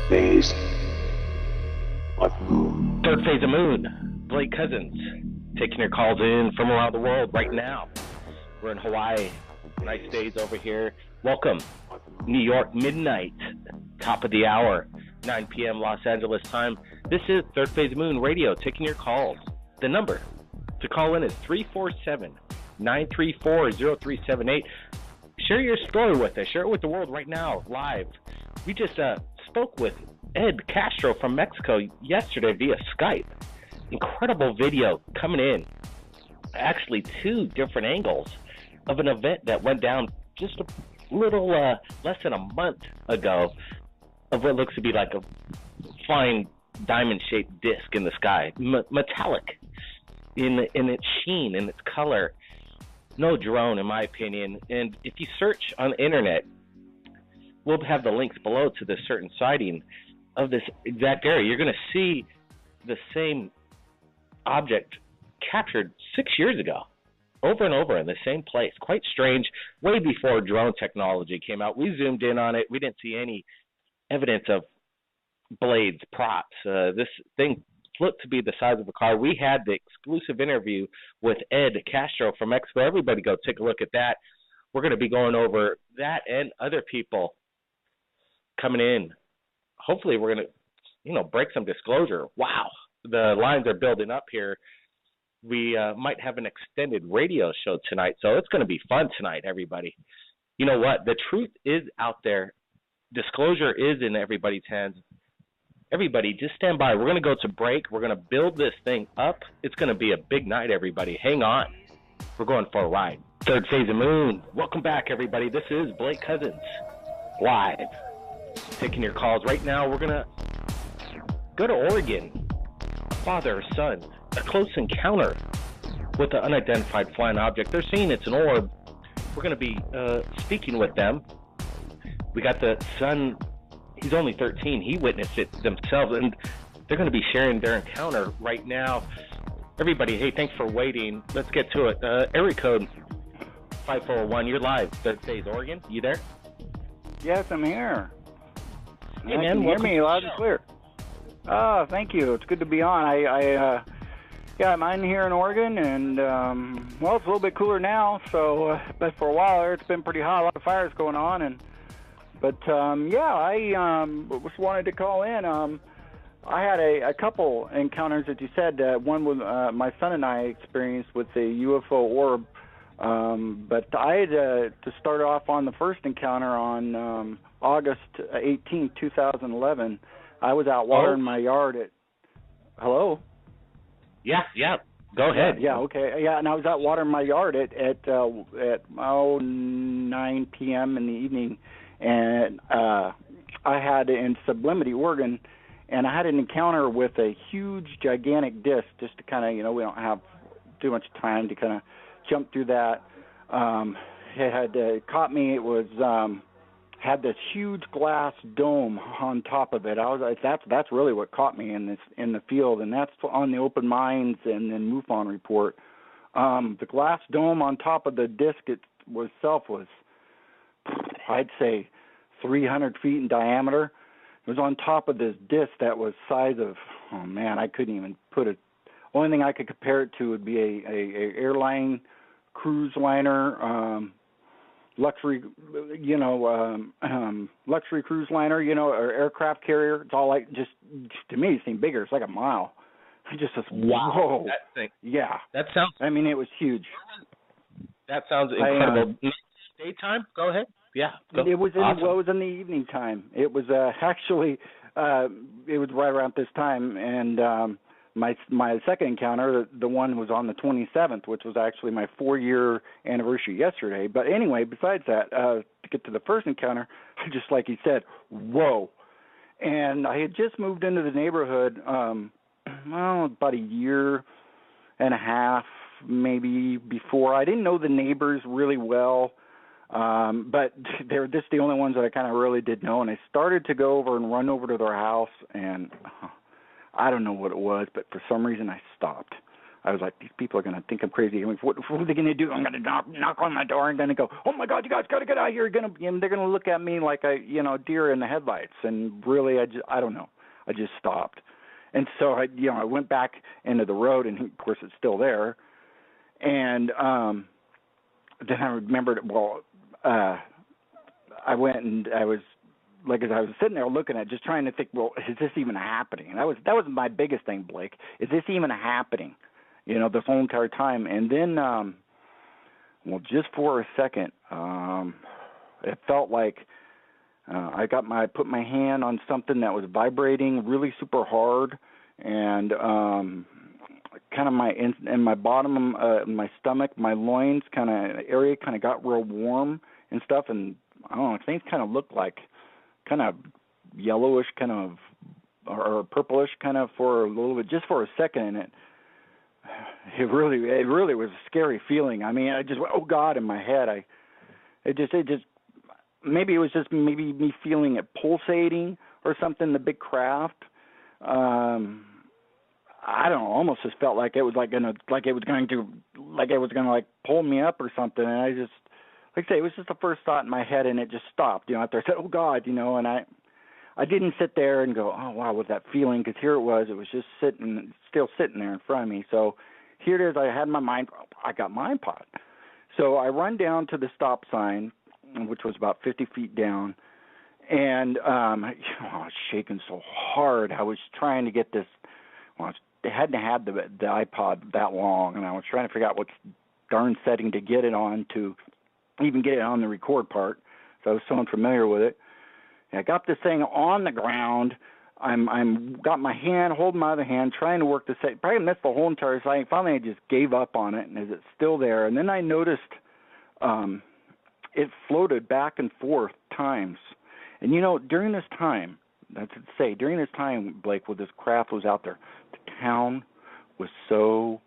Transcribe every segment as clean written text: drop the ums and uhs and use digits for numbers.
phase of moon. Third phase of moon. Blake Cousins taking your calls in from around the world right now. We're in Hawaii. Nice days over here. Welcome. New York, midnight, top of the hour, 9 p.m. Los Angeles time. This is Third Phase of Moon Radio, taking your calls. The number to call in is 347-934-0378. Share your story with us. Share it with the world right now, live. We just spoke with Ed Castro from Mexico yesterday via Skype. Incredible video coming in. Actually, two different angles of an event that went down just a little less than a month ago, of what looks to be like a fine diamond-shaped disc in the sky, metallic in its sheen, in its color. No drone, in my opinion. And if you search on the internet, we'll have the links below to the certain sighting of this exact area. You're going to see the same object captured 6 years ago, over and over in the same place. Quite strange. Way before drone technology came out, we zoomed in on it. We didn't see any evidence of blades, props. This thing looked to be the size of a car. We had the exclusive interview with Ed Castro from Mexico. Everybody go take a look at that. We're going to be going over that and other people coming in. Hopefully we're going to, break some disclosure. Wow, the lines are building up here. We might have an extended radio show tonight, so it's going to be fun tonight, everybody. You know what? The truth is out there. Disclosure is in everybody's hands. Everybody, just stand by. We're going to go to break. We're going to build this thing up. It's going to be a big night, everybody. Hang on. We're going for a ride. Third Phase of Moon. Welcome back, everybody. This is Blake Cousins, live, taking your calls. Right now, we're going to go to Oregon. A father, son, a close encounter with an unidentified flying object. They're saying it's an orb. We're going to be speaking with them. We got the son. He's only 13. He witnessed it themselves, and they're going to be sharing their encounter right now. Everybody, hey, thanks for waiting. Let's get to it. Area code 5401. You're live. Third Phase, Oregon. You there? Yes, I'm here. Hey, man, can you hear me loud and clear? Oh, thank you. It's good to be on. I'm in here in Oregon, and it's a little bit cooler now. So, but for a while there, it's been pretty hot. A lot of fires going on, But I just wanted to call in. I had a couple encounters that you said. One with my son and I experienced with a UFO orb. But I had to start off on the first encounter on August 18, 2011. I was out watering my yard at... Hello? Yeah. Go ahead. Yeah, okay. Yeah, and I was out watering my yard at 9 p.m. in the evening. And I had in Sublimity, Oregon, and I had an encounter with a huge, gigantic disc, just to kind of, we don't have too much time to kind of jump through that. It had caught me. It was had this huge glass dome on top of it. I was like, that's really what caught me in the field, and that's on the Open Minds and then MUFON report. The glass dome on top of the disc itself was, I'd say, 300 feet in diameter. It was on top of this disc that was size of, I couldn't even put it. Only thing I could compare it to would be a airline, cruise liner, luxury cruise liner, or aircraft carrier. It's all like, just to me, it seemed bigger. It's like a mile. Just this, wow. Whoa. That thing. Yeah. That sounds. It was huge. That sounds incredible. Daytime? Go ahead. Yeah. It was awesome. It was in the evening time. It was actually it was right around this time, and my second encounter, the one was on the 27th, which was actually my 4-year anniversary yesterday. But anyway, besides that, to get to the first encounter, just like he said, whoa. And I had just moved into the neighborhood, about a year and a half, maybe before. I didn't know the neighbors really well. But they're just the only ones that I kind of really did know. And I started to go over and run over to their house, and I don't know what it was, but for some reason I stopped. I was like, these people are going to think I'm crazy. I mean, what are they going to do? I'm going to knock on my door and going to go, oh, my God, you guys got to get out here. And they're going to look at me like a deer in the headlights. And really, I don't know. I just stopped. And so, I went back into the road, and, of course, it's still there. And then I remembered, I went and I was, like, as I was sitting there looking at it, just trying to think, well, is this even happening? And that was my biggest thing, Blake. Is this even happening? This whole entire time. And then, just for a second, it felt like I put my hand on something that was vibrating really super hard, and kind of in my bottom, my stomach, my loins kind of area kind of got real warm and stuff, and I don't know, things kind of looked like kind of yellowish, kind of or purplish, kind of for a little bit, just for a second, and it really was a scary feeling. I mean, I just went, oh God, in my head. It just maybe it was just maybe me feeling it pulsating or something. The big craft. I don't know. Almost just felt like it was going to pull me up or something. And I just, like I say, it was just the first thought in my head, and it just stopped. After I said, oh God, and I didn't sit there and go, oh, wow, what that feeling, because here it was just still sitting there in front of me. So here it is. I had my mind, I got my iPod. So I run down to the stop sign, which was about 50 feet down, and I was shaking so hard. I was trying to get this, I hadn't had the iPod that long, and I was trying to figure out what darn setting to get it on to even get it on the record part. So I was so unfamiliar with it. I got this thing on the ground. I'm got my hand, holding my other hand, trying to work the set. Probably missed the whole entire thing. Finally, I just gave up on it, and is it still there? And then I noticed it floated back and forth times. And during this time, during this time, Blake, when this craft was out there, the town was so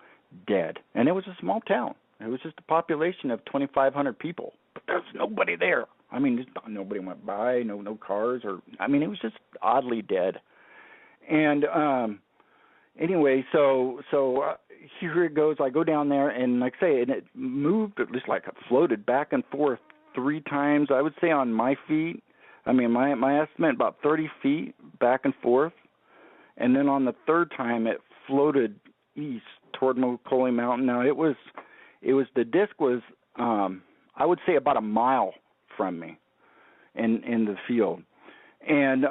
dead, and it was a small town. It was just a population of 2,500 people, but there's nobody there. I mean, nobody went by, no cars, it was just oddly dead. And anyway, so here it goes. I go down there, and like I say, and it moved, it just like it floated back and forth 3 times, I would say, on my feet. I mean, my estimate, about 30 feet back and forth. And then on the third time, it floated east toward Macaulay Mountain. Now, the disc was, I would say, about a mile from me in the field. And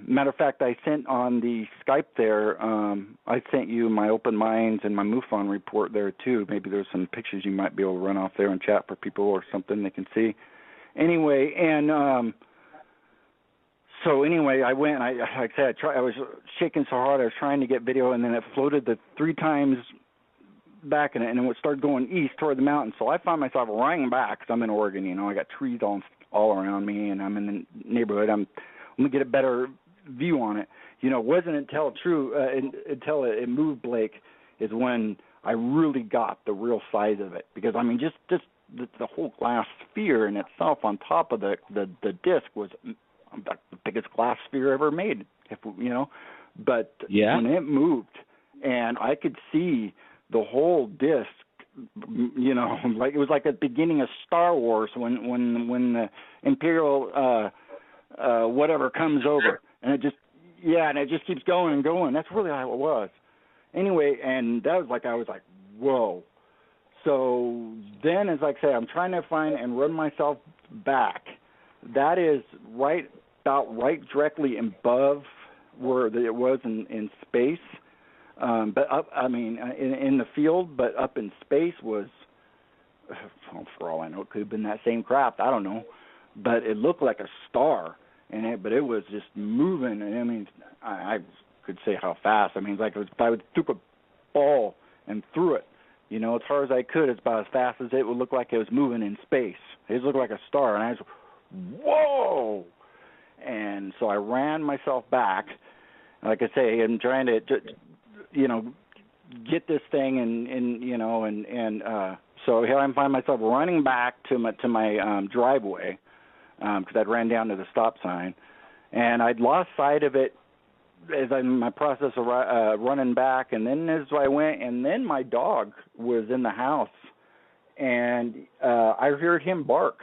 matter of fact, I sent on the Skype there, I sent you my Open Minds and my MUFON report there too. Maybe there's some pictures you might be able to run off there and chat for people or something they can see. Anyway, and so anyway, I went, like I said, I was shaking so hard, I was trying to get video, and then it floated the 3 times back in it, and it started going east toward the mountain. So I found myself running back, because I'm in Oregon, I got trees all around me, and I'm in the neighborhood. I'm going to get a better view on it. It wasn't until it moved, Blake, is when I really got the real size of it. Because, just the whole glass sphere in itself on top of the disc was the biggest glass sphere ever made, But yeah, when it moved, and I could see the whole disc, like it was like the beginning of Star Wars when the Imperial whatever comes over, and it just keeps going and going. That's really how it was. Anyway, and that was I was like, whoa. So then, as I say, I'm trying to find and run myself back. That is right directly above where it was in space. But up, in the field, but up in space was, for all I know, it could have been that same craft. I don't know, but it looked like a star, but it was just moving. And I could say how fast. It's like if I would took a ball and threw it, as far as I could. It's about as fast as it would look like it was moving in space. It just looked like a star, and I was, whoa! And so I ran myself back. Like I say, I'm trying to, get this thing, and so here I find myself running back to my driveway, because I'd ran down to the stop sign, and I'd lost sight of it as I'm in my process of running back, and then as I went, and then my dog was in the house, and I heard him bark,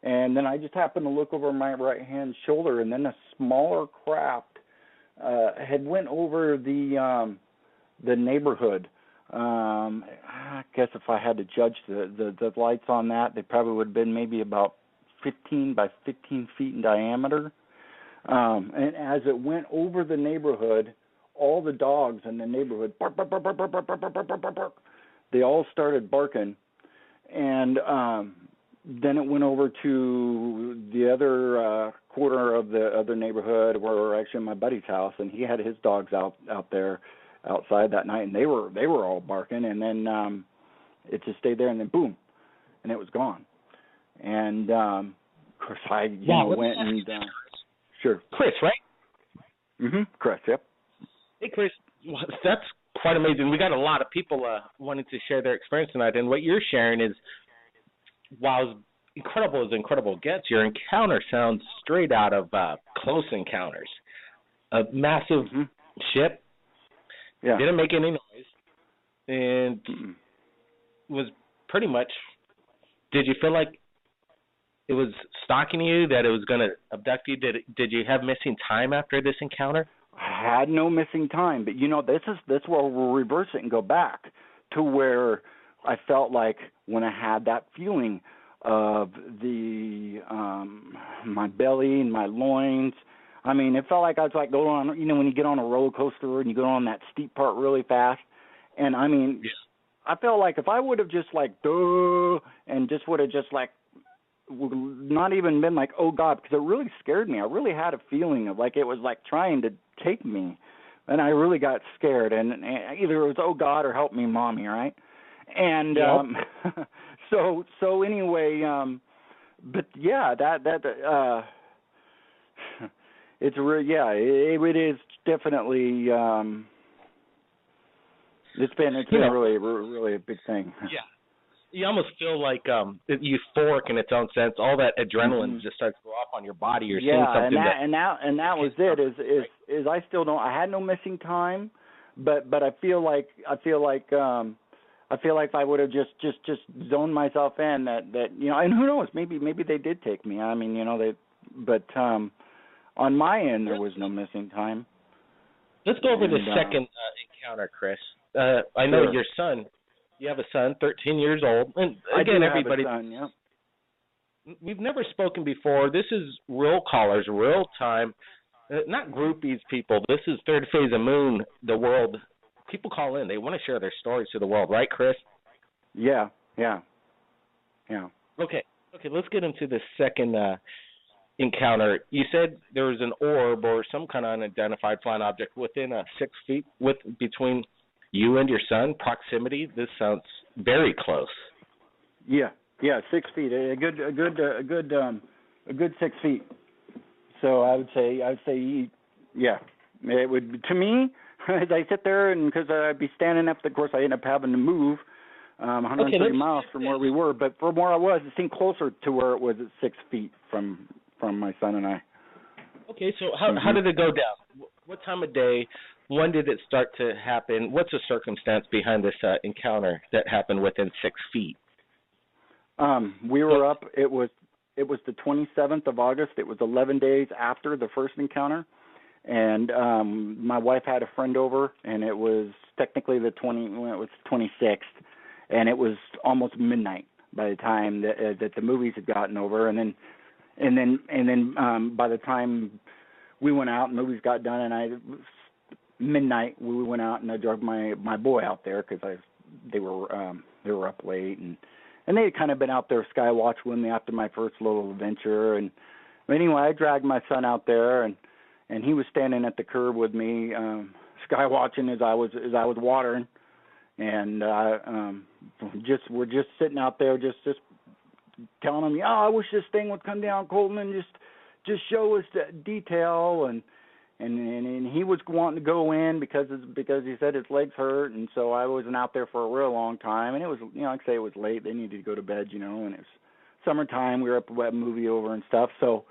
and then I just happened to look over my right hand shoulder, and then a smaller craft had went over the neighborhood. I guess if I had to judge the lights on that, they probably would have been maybe about 15 by 15 feet in diameter. And as it went over the neighborhood, all the dogs in the neighborhood, bark, bark, bark, bark, bark, bark, bark, bark, bark, bark, bark, they all started barking. And then it went over to the other quarter of the other neighborhood, where actually my buddy's house, and he had his dogs out there outside that night, and they were all barking. And then it just stayed there, and then boom, and it was gone. And of course I went and sure. Chris, right? Chris, yep. Hey, Chris, that's quite amazing. We got a lot of people wanting to share their experience tonight, and what you're sharing is, while as incredible gets, your encounter sounds straight out of Close Encounters. A massive ship, didn't make any noise, and was pretty much, did you feel like it was stalking you, that it was going to abduct you? Did you have missing time after this encounter? I had no missing time, but this where we'll reverse it and go back to where I felt like when I had that feeling of the my belly and my loins. I mean, it felt like I was like going on, when you get on a roller coaster and you go on that steep part really fast. And I mean, I felt like if I would have just like, duh, and just would have just like, not even been like, oh God, because it really scared me. I really had a feeling of like it was like trying to take me, and I really got scared. And either it was oh God or help me, mommy, right? And so anyway, but yeah, that it's it is definitely it's been really a big thing. Yeah. You almost feel like euphoric in its own sense. All that adrenaline just starts to go off on your body. You're seeing something and that was it. Is I still don't. I had no missing time, but I feel like if I would have just zoned myself in that and who knows, maybe they did take me. I mean, but on my end there was no missing time. Let's go over the second encounter, Chris. I know your son. You have a son, 13 years old. And again, everybody, have a son, yeah. We've never spoken before. This is real callers, real time, not groupies people. This is Third Phase of Moon, the world. People call in. They want to share their stories to the world, right, Chris? Yeah. Okay, let's get into the second encounter. You said there was an orb or some kind of unidentified flying object within 6 feet between you and your son. Proximity. This sounds very close. Yeah, 6 feet. A good 6 feet. So I would say, yeah. It would, to me, as I sit there, and because I'd be standing up. Of course, I end up having to move 130 miles from where we were, but from where I was, it seemed closer to where it was at 6 feet from my son and I. Okay, so how did it go down? What time of day? When did it start to happen? What's the circumstance behind this encounter that happened within 6 feet? We were up. It was the 27th of August. It was 11 days after the first encounter, and my wife had a friend over, and it was technically the 26th, and it was almost midnight by the time that the movies had gotten over, and then by the time we went out and movies got done, and midnight we went out and I drove my boy out there because they were up late, and they had kind of been out there sky watch with me after my first little adventure, and anyway I dragged my son out there, and he was standing at the curb with me sky watching as I was watering, and we're just sitting out there just telling him, I wish this thing would come down, Colton, and just show us the detail, and he was wanting to go in because he said his legs hurt, and so I wasn't out there for a real long time, and it was, like I say, it was late. They needed to go to bed, and it was summertime. We were up at a movie over and stuff, so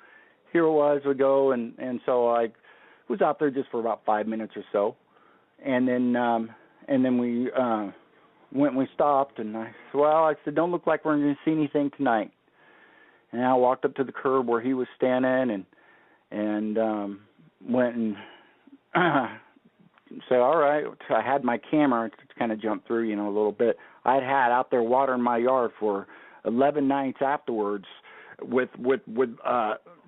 here it was. We go, and so I was out there just for about 5 minutes or so, and then we went and we stopped, and I said, don't look like we're going to see anything tonight. And I walked up to the curb where he was standing and went and said, all right. I had my camera to kind of jump through, a little bit. I'd had out there watering my yard for 11 nights afterwards with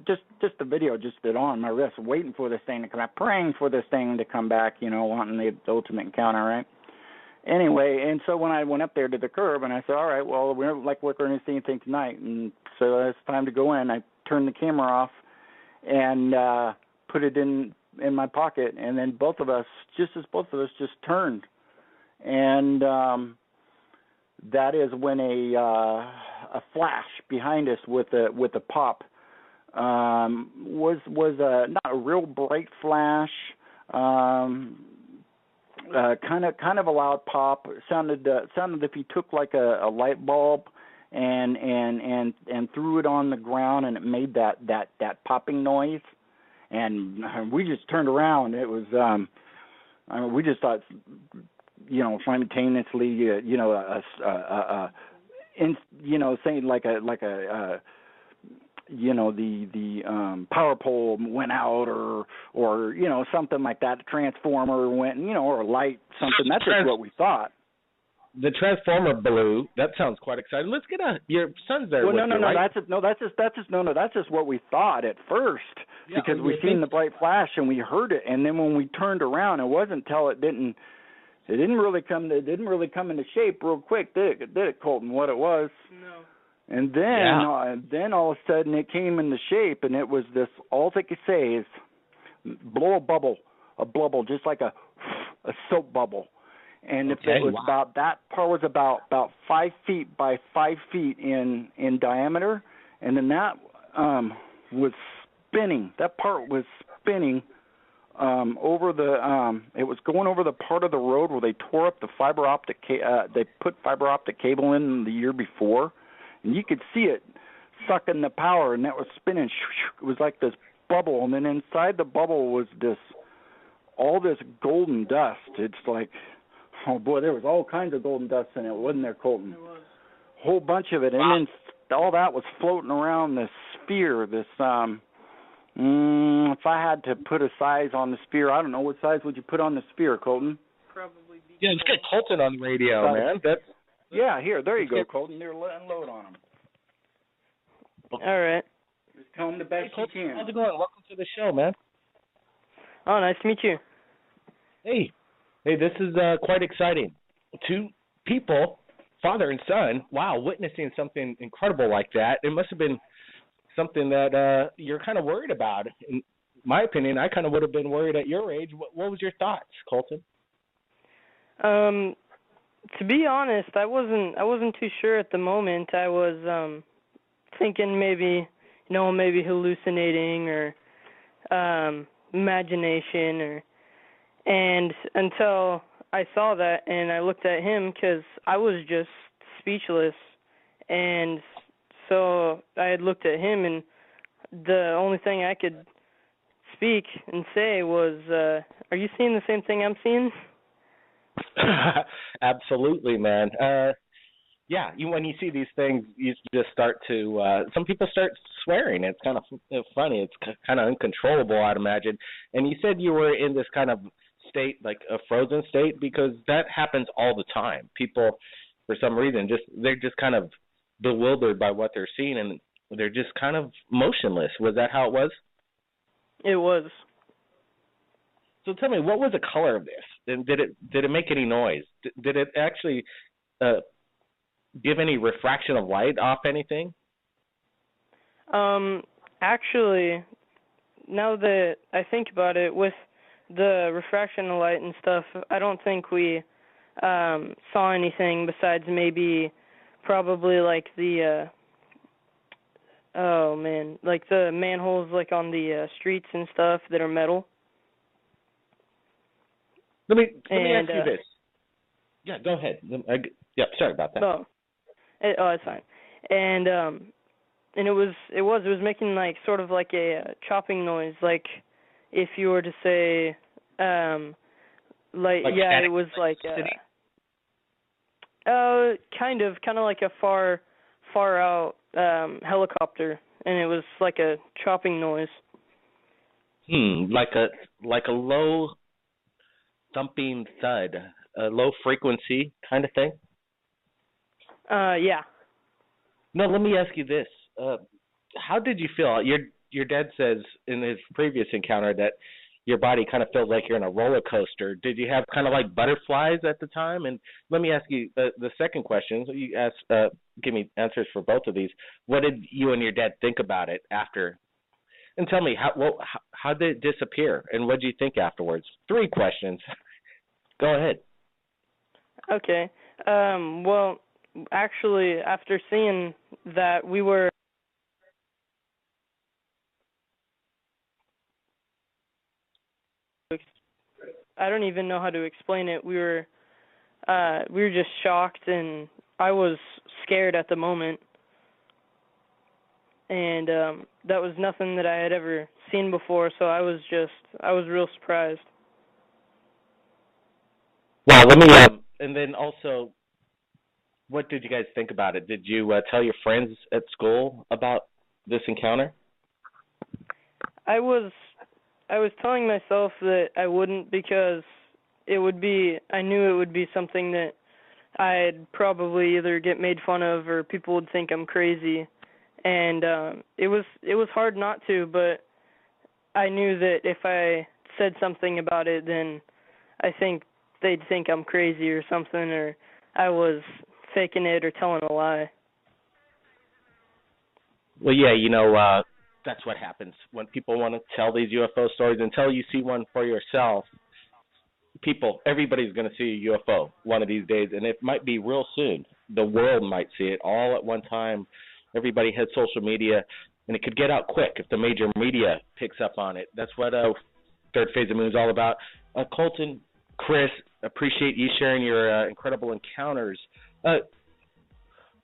just the video just on my wrist, waiting for this thing to come back, praying for this thing to come back, wanting the ultimate encounter, right? Anyway, and so when I went up there to the curb, and I said, all right, well, we're going to see anything tonight, and so it's time to go in. I turned the camera off and put it in my pocket, and then both of us just turned, and that is when a flash behind us with a pop was not a real bright flash. Kind of a loud pop. It sounded if you took like a light bulb and threw it on the ground, and it made that popping noise. And we just turned around. It was we just thought, simultaneously, saying like a the power pole went out, or something like that. The transformer went, or a light, something. That's just what we thought. The transformer blew. That sounds quite exciting. Let's get your son's there. Well, with you, right? That's just what we thought at first, because we seen the bright flash and we heard it, and then when we turned around, it wasn't until it didn't really come into shape real quick, did it, Colton? What it was? No. And then all of a sudden it came into shape, and it was this. All they could say is blow a bubble, just like a soap bubble. And if it was about, that part was about 5 feet by 5 feet in diameter, and then that was spinning. That part was spinning over the. It was going over the part of the road where they tore up the fiber optic. They put fiber optic cable in the year before. And you could see it sucking the power, and that was spinning. It was like this bubble, and then inside the bubble was all this golden dust. It's like, oh boy, there was all kinds of golden dust in it, wasn't there, Colton? There was. A whole bunch of it, and then all that was floating around this sphere. This, if I had to put a size on the sphere, I don't know, what size would you put on the sphere, Colton? Probably. Yeah, let's get Colton on the radio, man. Yeah, there you go, Colton. They're unload on them. All right. Just tell them the best you can. How's it going? Welcome to the show, man. Oh, nice to meet you. Hey, this is quite exciting. Two people, father and son, wow, witnessing something incredible like that. It must have been something that you're kind of worried about. In my opinion, I kind of would have been worried at your age. What was your thoughts, Colton? To be honest, I wasn't too sure at the moment. I was thinking maybe hallucinating or imagination, and until I saw that and I looked at him, because I was just speechless, and so I had looked at him, and the only thing I could speak and say was, "Are you seeing the same thing I'm seeing?" Absolutely, man. When you see these things, you just start to. Some people start swearing. It's kind of funny. It's kind of uncontrollable, I'd imagine. And you said you were in this kind of state, like a frozen state, because that happens all the time. People, for some reason, they're just kind of bewildered by what they're seeing, and they're just kind of motionless. Was that how it was? It was. So tell me, what was the color of this? And did it make any noise? Did it actually give any refraction of light off anything? Actually, now that I think about it, with the refraction of light and stuff, I don't think we saw anything besides maybe probably like the like the manholes like on the streets and stuff that are metal. Let me ask you this. Yeah, go ahead. Sorry about that. No, it's fine. And it was making like sort of like a chopping noise, like if you were to say, Like yeah, static it was like electricity? kind of like a far out helicopter, and it was like a chopping noise. Like a low thumping thud, a low frequency kind of thing. Yeah. No, let me ask you this: how did you feel? Your dad says in his previous encounter that your body kind of feels like you're in a roller coaster. Did you have kind of like butterflies at the time? And let me ask you the second question. So you give me answers for both of these. What did you and your dad think about it after? And tell me how did it disappear, and what did you think afterwards? 3 questions. Go ahead. Okay. Well, actually, after seeing that, we were. I don't even know how to explain it. We were just shocked, and I was scared at the moment. And that was nothing that I had ever seen before, so I was real surprised. Well, let me and then also, what did you guys think about it? Did you tell your friends at school about this encounter? I was telling myself that I wouldn't, because I knew it would be something that I'd probably either get made fun of or people would think I'm crazy. And it was hard not to, but I knew that if I said something about it, then I think they'd think I'm crazy or something, or I was faking it or telling a lie. Well, yeah, that's what happens when people want to tell these UFO stories. Until you see one for yourself, everybody's going to see a UFO one of these days, and it might be real soon. The world might see it all at one time. Everybody has social media, and it could get out quick if the major media picks up on it. That's what Third Phase of Moon is all about. Colton, Chris, appreciate you sharing your incredible encounters.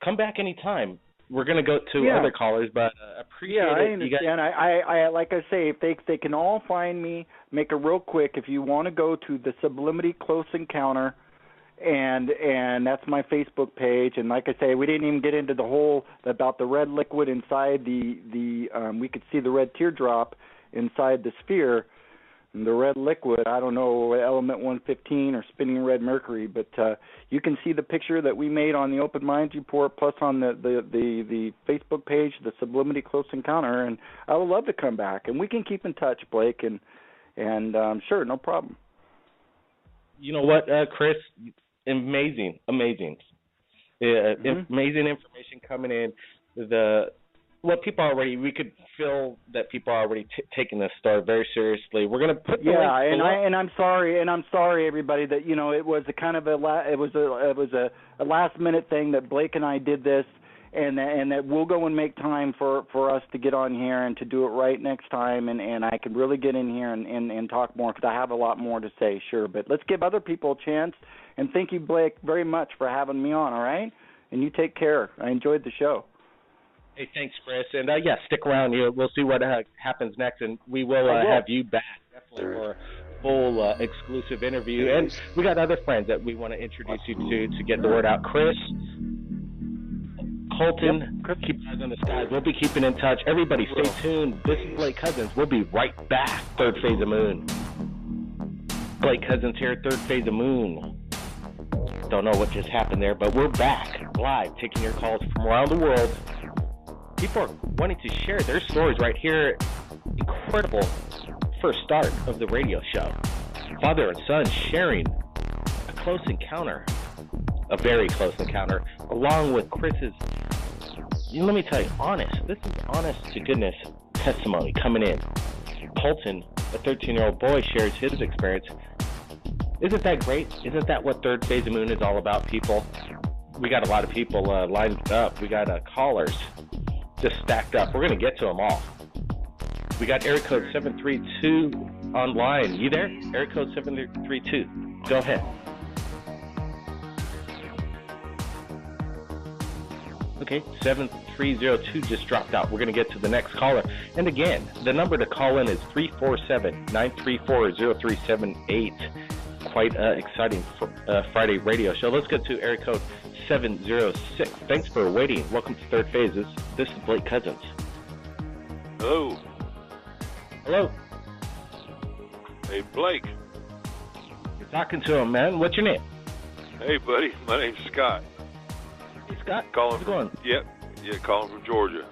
Come back anytime. We're going to go to other callers, but appreciate it. Yeah, I understand. I like I say, if they can all find me, make it real quick. If you want to go to the Sublimity Close Encounter, and that's my Facebook page. And like I say, we didn't even get into the whole about the red liquid inside the we could see the red teardrop inside the sphere. And the red liquid, I don't know, element 115 or spinning red mercury, but you can see the picture that we made on the Open Minds Report, plus on the Facebook page, the Sublimity Close Encounter, and I would love to come back, and we can keep in touch, Blake, and sure, no problem. You know what, Chris? Amazing. Amazing information coming in. We could feel that people are already taking this story very seriously. We're going to put the link below. I'm sorry everybody that it was a kind of a last minute thing that Blake and I did this, and that we'll go and make time for us to get on here and to do it right next time, and I can really get in here and talk more, because I have a lot more to say, sure. But let's give other people a chance, and thank you, Blake, very much for having me on, all right? And you take care. I enjoyed the show. Hey, thanks, Chris. And, stick around. We'll see what happens next, and we will have you back definitely for a full exclusive interview. And we got other friends that we want to introduce you to get the word out. Chris, Colton, keep your eyes on the skies. We'll be keeping in touch. Everybody, stay tuned. This is Blake Cousins. We'll be right back. Third Phase of Moon. Blake Cousins here, Third Phase of Moon. Don't know what just happened there, but we're back live, taking your calls from around the world. People are wanting to share their stories right here. Incredible first start of the radio show. Father and son sharing a close encounter, a very close encounter, along with Chris's, let me tell you, this is honest to goodness testimony coming in. Colton, a 13-year-old boy, shares his experience. Isn't that great? Isn't that what Third Phase of Moon is all about, people? We got a lot of people lined up. We got callers just stacked up. We're going to get to them all. We got area code 732 online. You there? Area code 732. Go ahead. Okay, 7302 just dropped out. We're going to get to the next caller. And again, the number to call in is 347-934-0378. Quite exciting Friday radio show. Let's get to area code 706. Thanks for waiting. Welcome to Third Phase. This is Blake Cousins. Hello. Hello. Hey, Blake. You're talking to him, man. What's your name? Hey, buddy. My name's Scott. Hey, Scott. Calling How's it going? Yep. Yeah, calling from Georgia.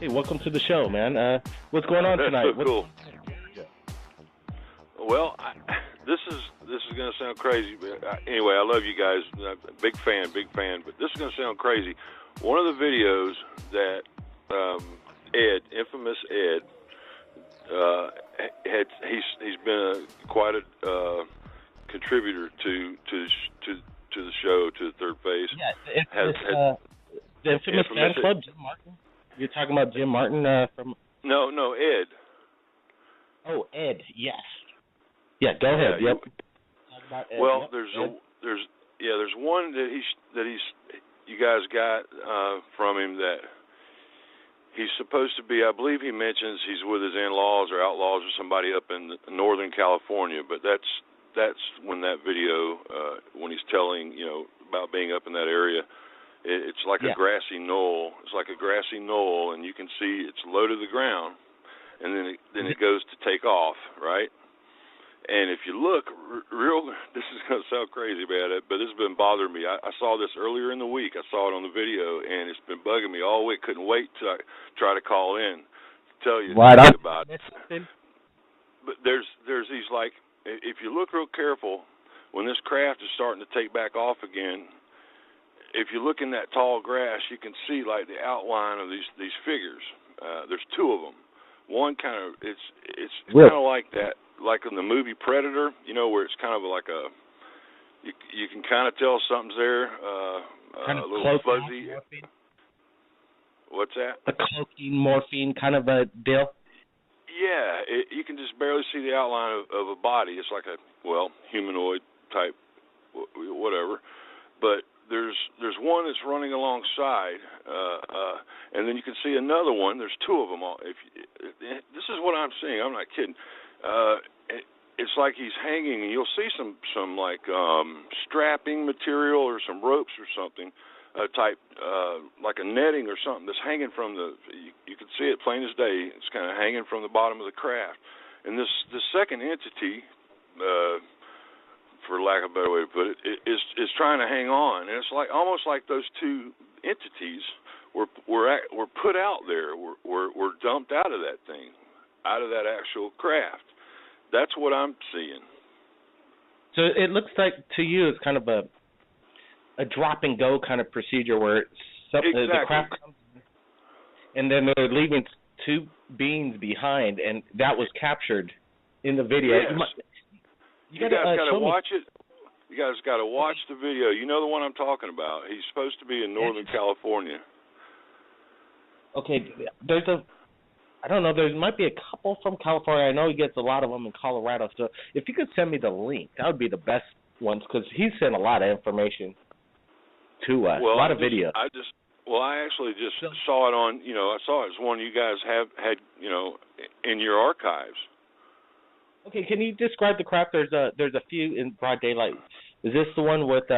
Hey, welcome to the show, man. What's going on tonight? That's so cool. Well, this is going to sound crazy, but anyway, I love you guys. Big fan. But this is going to sound crazy. One of the videos that Ed, infamous Ed, he's been quite a contributor to the show, to the Third Phase. Yeah, the infamous fan club, Jim Martin. You're talking about Jim Martin from? No, Ed. Oh, Ed. Yes. Yeah, go ahead. Yeah, Yep. Well, yep. there's one that you guys got from him that he's supposed to be. I believe he mentions he's with his in-laws or outlaws or somebody up in Northern California. But that's when that video when he's telling about being up in that area. It's like a grassy knoll. It's like a grassy knoll, and you can see it's low to the ground, and then it goes to take off, right? And if you look this is going to sound crazy about it, but this has been bothering me. I saw this earlier in the week. I saw it on the video, and it's been bugging me all week. Couldn't wait to try to call in to tell you about it. But there's these, like, if you look real careful, when this craft is starting to take back off again, if you look in that tall grass, you can see, like, the outline of these figures. There's two of them. One kind of, it's kind of like that. Like in the movie Predator, where it's kind of like you can kind of tell something's there, kind of a little fuzzy. Morphine. What's that? A cloaking morphine kind of a deal? Yeah, you can just barely see the outline of a body. It's like a, humanoid type, whatever. But there's one that's running alongside, and then you can see another one. There's two of them. This is what I'm seeing. I'm not kidding. It's like he's hanging, and you'll see some like strapping material or some ropes or something type, like a netting or something that's hanging from you can see it plain as day. It's kind of hanging from the bottom of the craft. And this second entity, for lack of a better way to put it, is trying to hang on. And it's like almost like those two entities were put out there, were dumped out of that thing, out of that actual craft. That's what I'm seeing. So it looks like to you it's kind of a drop and go kind of procedure where the craft comes in, and then they're leaving two beings behind, and that was captured in the video. Yes. You guys got to watch it. You guys got to watch the video. You know the one I'm talking about. He's supposed to be in Northern California. Okay, I don't know, there might be a couple from California. I know he gets a lot of them in Colorado. So if you could send me the link, that would be the best ones, because he sent a lot of information to us, a lot of videos. I actually just saw it on, I saw it as one you guys had, in your archives. Okay, can you describe the craft? There's a few in broad daylight. Is this the one with,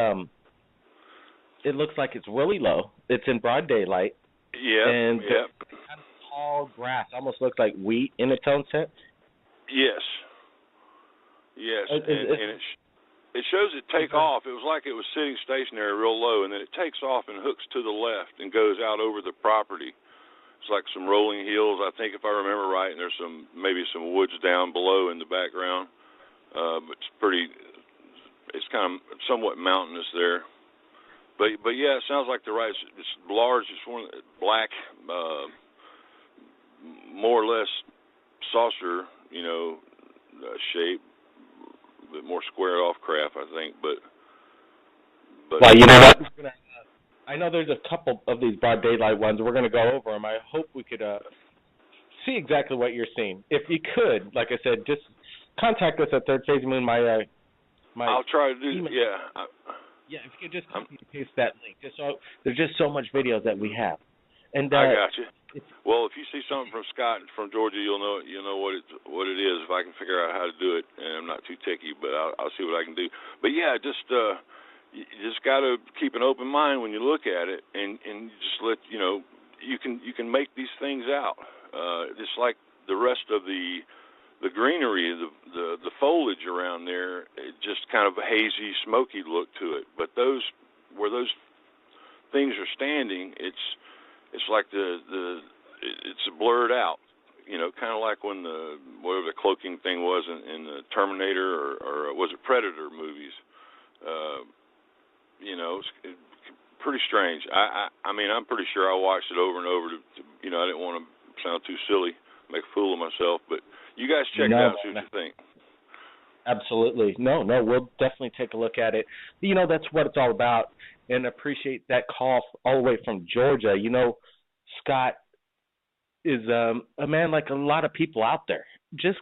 it looks like it's really low. It's in broad daylight. Yeah, and kind of tall grass, almost looks like wheat in its own sense. Yes. And it shows it take off. It was like it was sitting stationary real low, and then it takes off and hooks to the left and goes out over the property. It's like some rolling hills, I think, if I remember right, and there's maybe some woods down below in the background. But it's kind of somewhat mountainous there. But yeah, it sounds like it's large. It's one of the black, more or less saucer, shape, a bit more squared off craft, I think. But well, you know what? I know there's a couple of these broad daylight ones. We're going to go over them. I hope we could see exactly what you're seeing. If you could, like I said, just contact us at Third Phase Moon. I'll try to do. Yeah. Yeah, if you could just copy and paste that link. There's just so much videos that we have. And I got you. Well, if you see something from Scott from Georgia, you'll know what it is. If I can figure out how to do it, and I'm not too techy, but I'll see what I can do. But yeah, you just got to keep an open mind when you look at it, and just let you can make these things out. Just like the rest of the greenery, the foliage around there, it just kind of a hazy, smoky look to it. But where those things are standing, it's like it's blurred out, kind of like when whatever the cloaking thing was in the Terminator or was it Predator movies. It's pretty strange. I mean, I'm pretty sure I watched it over and over to I didn't want to sound too silly, make a fool of myself, but you guys check it out and see what you think. Absolutely. No, we'll definitely take a look at it. That's what it's all about, and appreciate that call all the way from Georgia. Scott is a man like a lot of people out there, just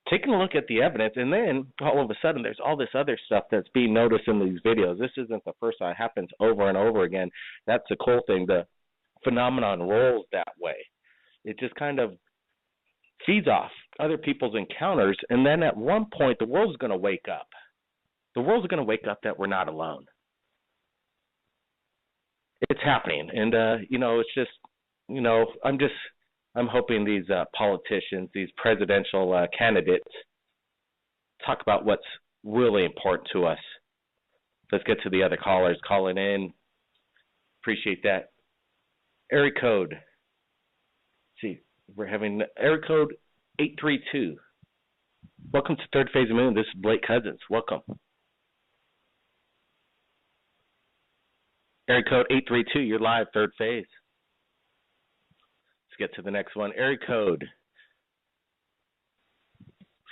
taking a look at the evidence, and then all of a sudden there's all this other stuff that's being noticed in these videos. This isn't the first time. It happens over and over again. That's the cool thing. The phenomenon rolls that way. It just kind of feeds off other people's encounters, and then at one point the world's going to wake up. The world's going to wake up that we're not alone. It's happening, and it's just, I'm hoping these politicians, these presidential candidates, talk about what's really important to us. Let's get to the other callers calling in. Appreciate that. Area code. See, we're having area code 832. Welcome to Third Phase of Moon. This is Blake Cousins. Welcome. Area code 832. You're live, Third Phase. Let's get to the next one. Area code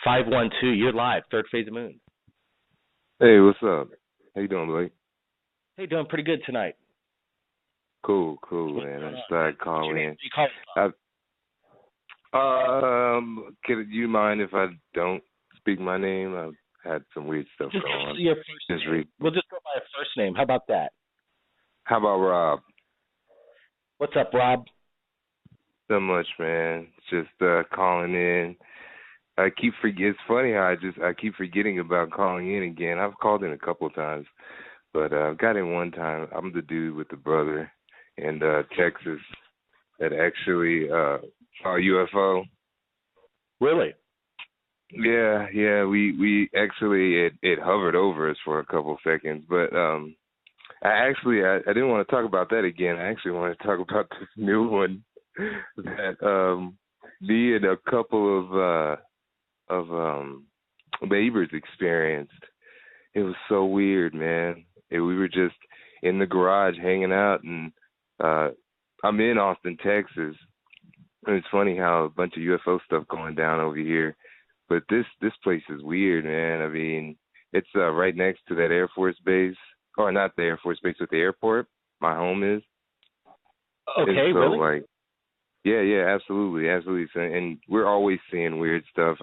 512. You're live, Third Phase of Moon. Hey, what's up? How you doing, Blake? Hey, doing pretty good tonight. Cool, man. I started calling in. Could you mind if I don't speak my name? I've had some weird stuff going on. Your first name. We'll just go by a first name. How about that? How about Rob? What's up, Rob? So much, man. Just calling in. It's funny how I keep forgetting about calling in again. I've called in a couple of times, but I've got in one time. I'm the dude with the brother in Texas that actually saw a UFO. Really? Yeah. We actually it hovered over us for a couple of seconds, but I didn't want to talk about that again. I actually want to talk about this new one that me and a couple of neighbors experienced. It was so weird, man. We were just in the garage hanging out, and I'm in Austin, Texas. And it's funny how a bunch of UFO stuff going down over here, but this place is weird, man. I mean, it's right next to that Air Force base, or not the Air Force base, but the airport. My home is. Okay, and so, really? Like, yeah, absolutely. So, and we're always seeing weird stuff.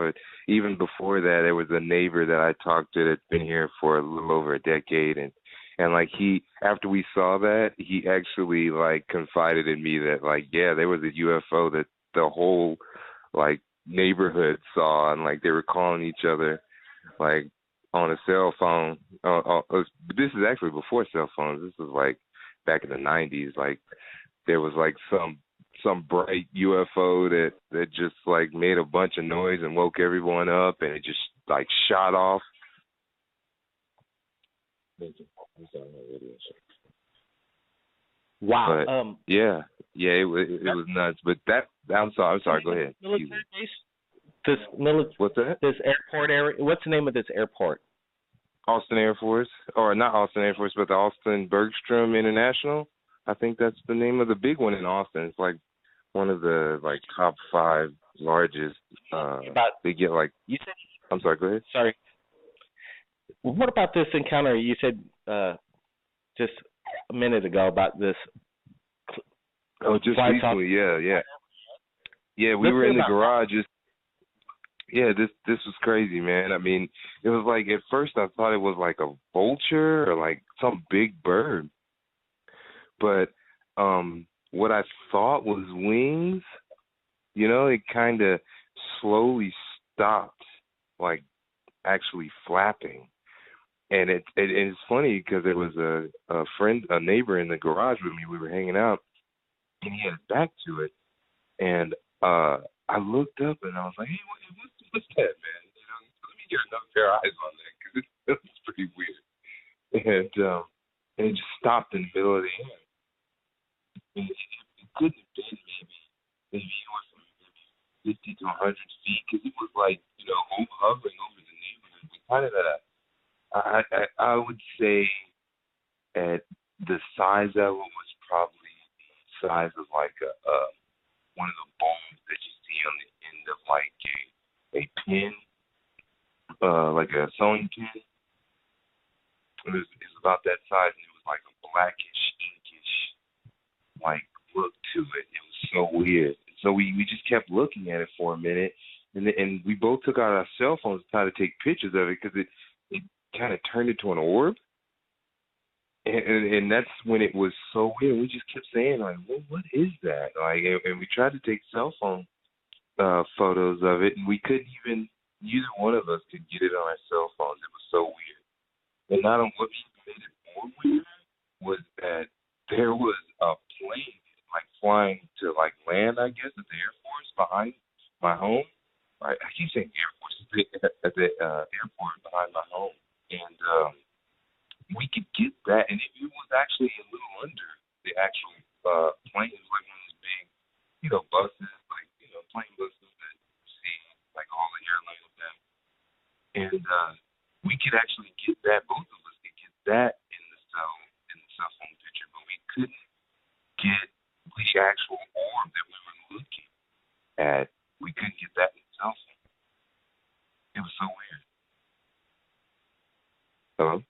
Even before that, there was a neighbor that I talked to that's been here for a little over a decade, and like after we saw that, he actually like confided in me that like, yeah, there was a UFO that the whole like neighborhood saw, and like they were calling each other like on a cell phone. This is actually before cell phones. This was like back in the 90s. Like there was like some bright UFO that just like made a bunch of noise and woke everyone up, and it just like shot off. Wow. But, yeah, it was nuts. But I'm sorry. Go ahead. What's that? This airport area. What's the name of this airport? Austin Air Force, or not Austin Air Force, but the Austin Bergstrom International. I think that's the name of the big one in Austin. It's like one of the like top 5 largest. They get like. You said. I'm sorry. Go ahead. Sorry. What about this encounter you said just a minute ago about this? Just recently, yeah. Yeah, we were in the garage. Yeah, this was crazy, man. I mean, it was like at first I thought it was like a vulture or like some big bird, but what I thought was wings, it kind of slowly stopped, like actually flapping. And it's funny because there was a neighbor in the garage with me. We were hanging out, and he had his back to it, and I looked up and I was like, "Hey, what's that, man? Let me get another pair of eyes on that because it was pretty weird." And it just stopped in the middle of the air. And it couldn't have been maybe anywhere from 50 to 100 feet because it was like hovering over the neighborhood. We kind of I would say at the size of it was probably the size of like a one of the bones that you see on the end of like a pin, like a sewing pin. It was about that size, and it was like a blackish, inkish like look to it. It was so weird. So we just kept looking at it for a minute, and we both took out our cell phones to try to take pictures of it because it kind of turned into an orb. And that's when it was so weird. We just kept saying, like, what is that? Like, and we tried to take cell phone photos of it, and we couldn't even, neither one of us could get it on our cell phones. It was so weird. And not only what made it more weird was that there was a plane, like, flying to, like, land, I guess, at the Air Force behind my home. I keep saying Air Force, at the airport behind my home. And we could get that, and it was actually a little under the actual plane. It was like one of those big, buses, like, plane buses that you see, like all the airlines have. And we could actually get that, both of us could get that in the cell phone picture, but we couldn't get the actual orb that we were looking at. We couldn't get that in the cell phone. It was so weird. Hello?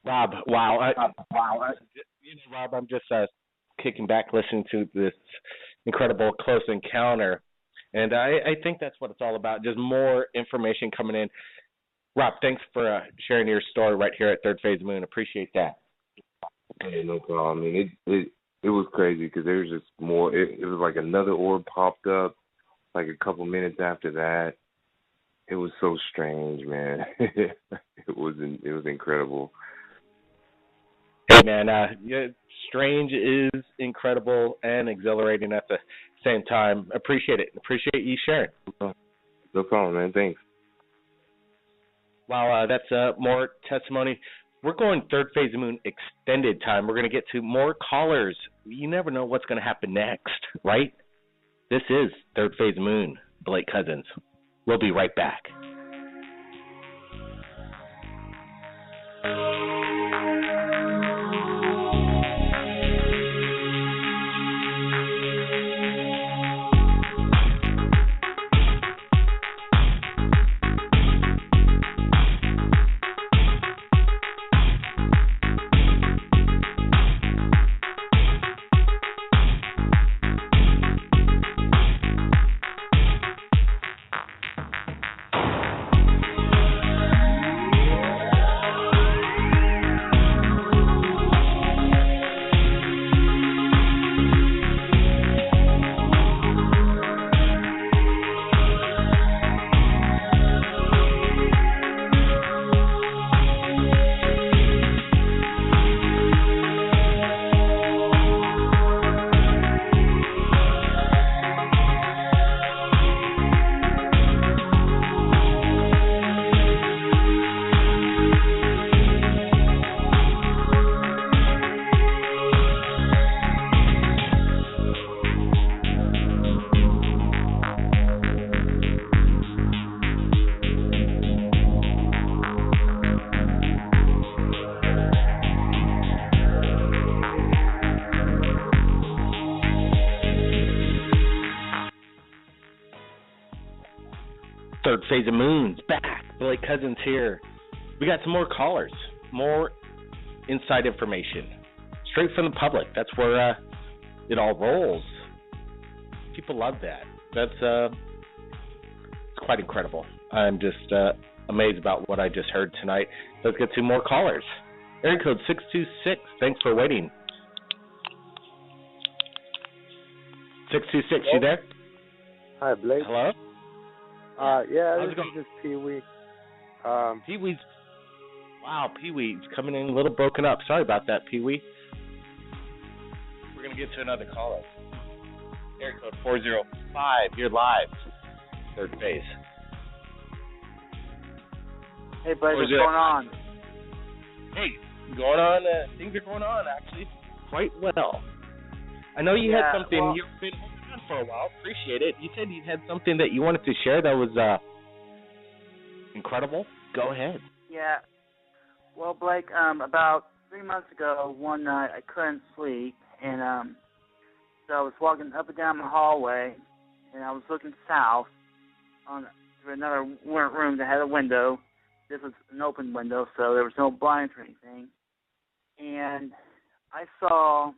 Rob, wow. Rob, I'm just kicking back listening to this incredible close encounter. And I think that's what it's all about, just more information coming in. Rob, thanks for sharing your story right here at Third Phase Moon. Appreciate that. Hey, no problem. I mean, it was crazy because there was just more. It was like another orb popped up like a couple minutes after that. It was so strange, man. It was incredible. Hey, man, strange is incredible and exhilarating at the same time. Appreciate it. Appreciate you sharing. No problem, man. Thanks. Wow, that's more testimony. We're going Third Phase Moon extended time. We're going to get to more callers. You never know what's going to happen next, right? This is Third Phase Moon, Blake Cousins. We'll be right back. Third Phase of Moon's back. Blake Cousins here. We got some more callers, more inside information, straight from the public. That's where it all rolls. People love that. That's it's quite incredible. I'm just amazed about what I just heard tonight. Let's get to more callers. Area code 626. Thanks for waiting. 626, you there? Hi, Blake. Hello? Yeah, How's this it going? is just Pee-wee. Pee-wee's... Wow, Pee-wee's coming in a little broken up. Sorry about that, Pee-wee. We're going to get to another caller. Area code 405. You're live. Third base. Hey, buddy, what's going on? Hey, going on? Things are going on, actually, quite well. I know you had something you've been holding on for a while. Appreciate it. You said you had something that you wanted to share that was incredible. Go ahead. Yeah. Well, Blake, about 3 months ago, one night I couldn't sleep, and so I was walking up and down the hallway, and I was looking south to another room that had a window. This was an open window, so there was no blinds or anything. And I saw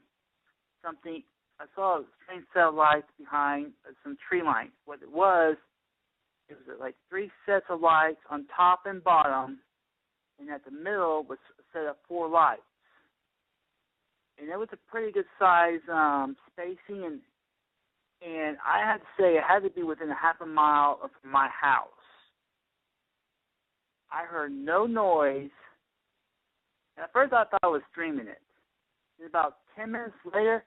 something. I saw a strange set of lights behind some tree lights. What it was like 3 sets of lights on top and bottom, and at the middle was a set of 4 lights. And it was a pretty good size spacing, and I had to say it had to be within a half a mile of my house. I heard no noise. At first I thought I was dreaming it. And about 10 minutes later,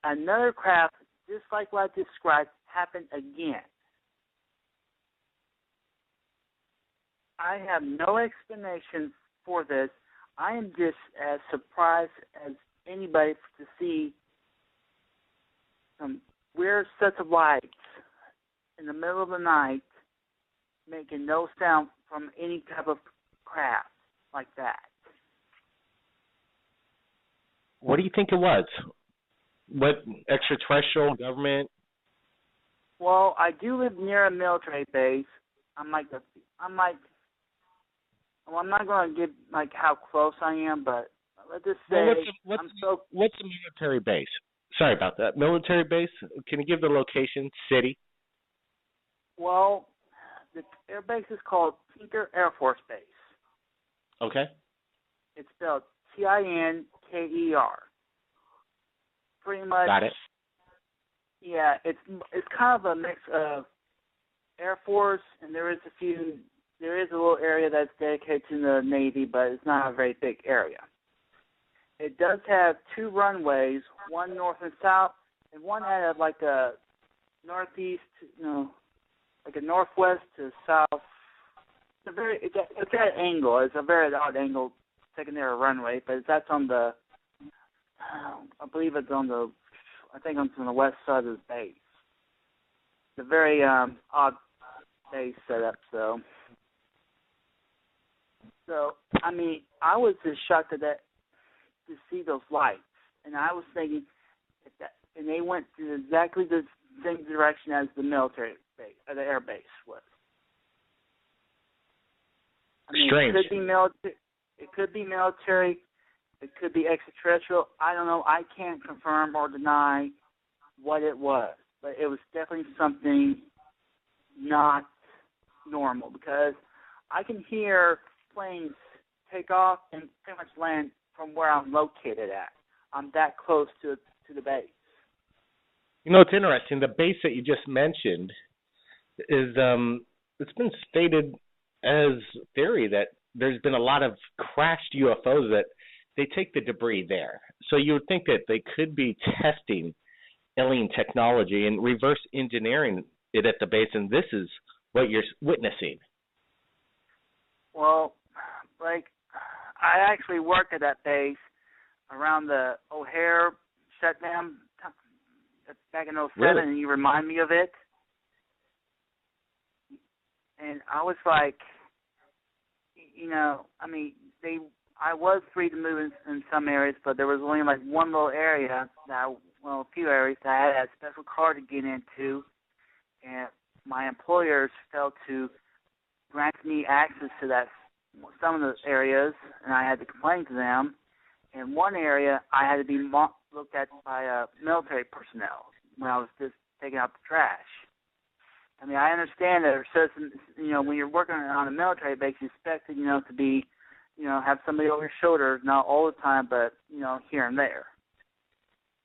another craft, just like what I described, happened again. I have no explanation for this. I am just as surprised as anybody to see some weird sets of lights in the middle of the night making no sound from any type of craft like that. What do you think it was? What, extraterrestrial, government? Well, I do live near a military base. I'm not going to give like how close I am, but let's just say what's a military base? Sorry about that. Military base? Can you give the location, city? Well, the air base is called Tinker Air Force Base. Okay. It's spelled Tinker. Pretty much. Got it. Yeah, it's kind of a mix of Air Force, and there is a little area that's dedicated to the Navy, but it's not a very big area. It does have 2 runways, one north and south, and one at like a northeast, like a northwest to south. It's at an angle. It's a very odd angle, secondary runway, but that's on the, I believe it's on the, I think it's on the west side of the base. It's a very odd base setup, so. So, I mean, I was just shocked at that, to see those lights. And I was thinking, and they went to exactly the same direction as the military base, or the air base was. I mean, strange. It could be military. It could be extraterrestrial. I don't know. I can't confirm or deny what it was. But it was definitely something not normal, because I can hear planes take off and pretty much land from where I'm located at. I'm that close to the base. You know, it's interesting. The base that you just mentioned is it's been stated as theory that there's been a lot of crashed UFOs that they take the debris there. So you would think that they could be testing alien technology and reverse engineering it at the base, and this is what you're witnessing. Well, like, I actually worked at that base around the O'Hare shutdown back in 2007, really? And you remind me of it. And I was like, I mean, I was free to move in some areas, but there was only like one little area a few areas that I had a special card to get into, and my employers failed to grant me access to some of those areas, and I had to complain to them. In one area, I had to be looked at by military personnel when I was just taking out the trash. I mean, I understand that there's certain, when you're working on a military base, you expect it, to be, have somebody over your shoulder, not all the time, but, here and there.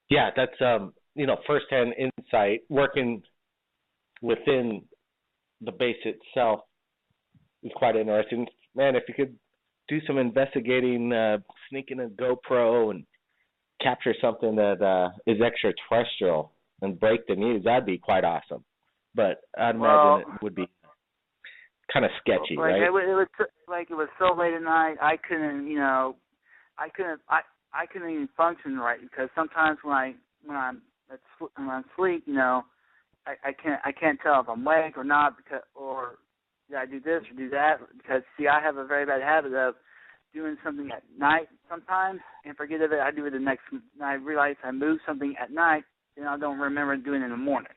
Yeah, that's, firsthand insight. Working within the base itself is quite interesting. Man, if you could do some investigating, sneak in a GoPro and capture something that is extraterrestrial and break the news, that'd be quite awesome. But I'd imagine it would be kind of sketchy, right? It was so late at night, I couldn't, I couldn't even function right, because sometimes when I'm asleep, I can't tell if I'm awake or not, or did I do this or do that? Because see, I have a very bad habit of doing something at night sometimes and forget of it. I do it the next. I realize I moved something at night, and I don't remember doing it in the morning.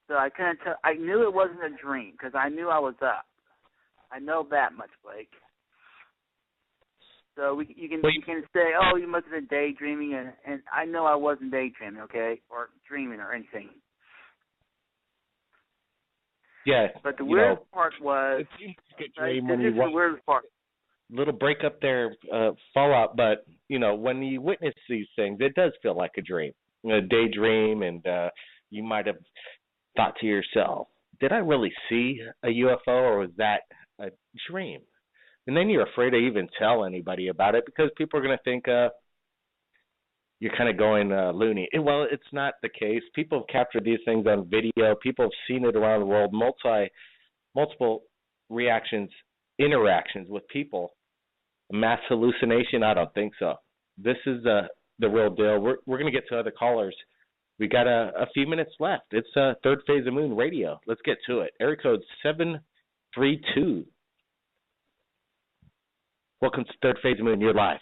So I couldn't tell. I knew it wasn't a dream because I knew I was up. I know that much, Blake. So you can say, oh, you must have been daydreaming, and I know I wasn't daydreaming, okay, or dreaming or anything. Yeah. But the weird part was, the weird part. Little break up there, fallout, but when you witness these things, it does feel like a dream, a daydream, and you might have thought to yourself, did I really see a UFO, or was that a dream? And then you're afraid to even tell anybody about it because people are going to think you're kind of going loony. Well, it's not the case. People have captured these things on video. People have seen it around the world, multiple interactions with people. Mass hallucination? I don't think so. This is the real deal. We're going to get to other callers. We got a few minutes left. It's Third Phase of Moon Radio. Let's get to it. Area code 732. Welcome to Third Phase of Moon. You're live.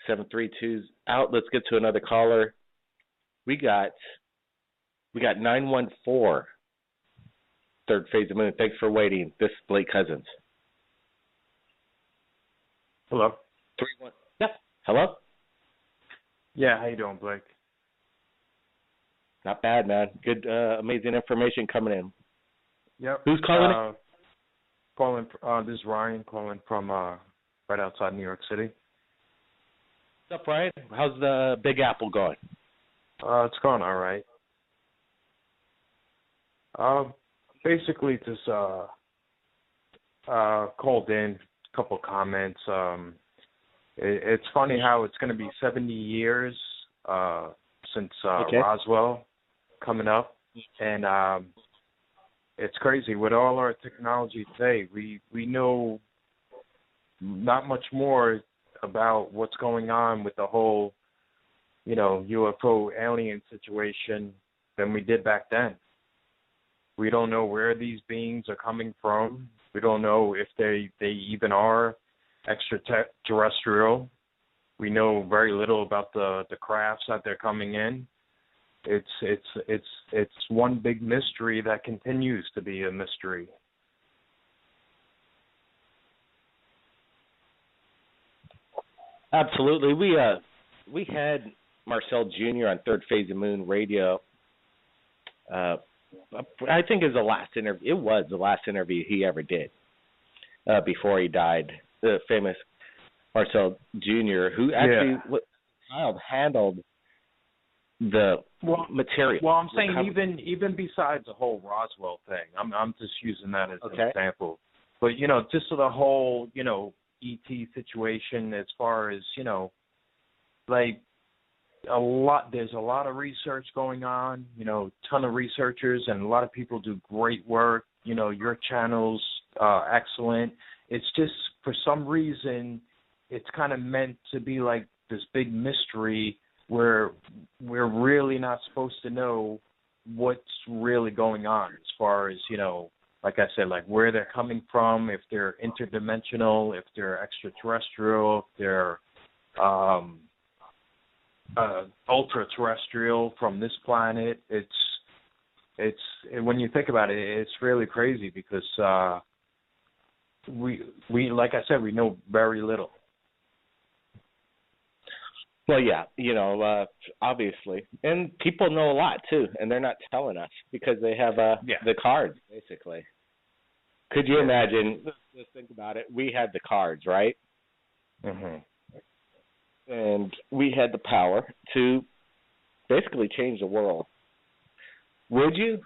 732's out. Let's get to another caller. We got 914. Third Phase of Moon. Thanks for waiting. This is Blake Cousins. Hello. 31. Yeah. Hello. Yeah, how you doing, Blake? Not bad, man. Good, amazing information coming in. Yep. Who's calling? This is Ryan calling from right outside New York City. What's up, Ryan? How's the Big Apple going? It's going all right. Basically, just called in, a couple comments. It's funny how it's going to be 70 years since Roswell coming up, and it's crazy. With all our technology today, we know not much more about what's going on with the whole, UFO alien situation than we did back then. We don't know where these beings are coming from. We don't know if they even are extraterrestrial. We know very little about the crafts that they're coming in. It's one big mystery that continues to be a mystery. Absolutely. We had Marcel Jr. on Third Phase of Moon Radio. I think it was the last interview. It was the last interview he ever did before he died. The famous Marcel Jr., who actually handled the material. Well, I'm saying even besides the whole Roswell thing, I'm just using that as an example. But just the whole ET situation, as far as there's a lot of research going on, ton of researchers, and a lot of people do great work. Your channel's excellent. It's just, for some reason, it's kind of meant to be like this big mystery where we're really not supposed to know what's really going on, as far as, like I said, like where they're coming from, if they're interdimensional, if they're extraterrestrial, if they're ultra-terrestrial from this planet. It's when you think about it, it's really crazy because we like I said, we know very little. Well, yeah, obviously, and people know a lot too, and they're not telling us because they have the cards, basically. Could you imagine? Let's think about it. We had the cards, right? Mm-hmm. And we had the power to basically change the world. Would you?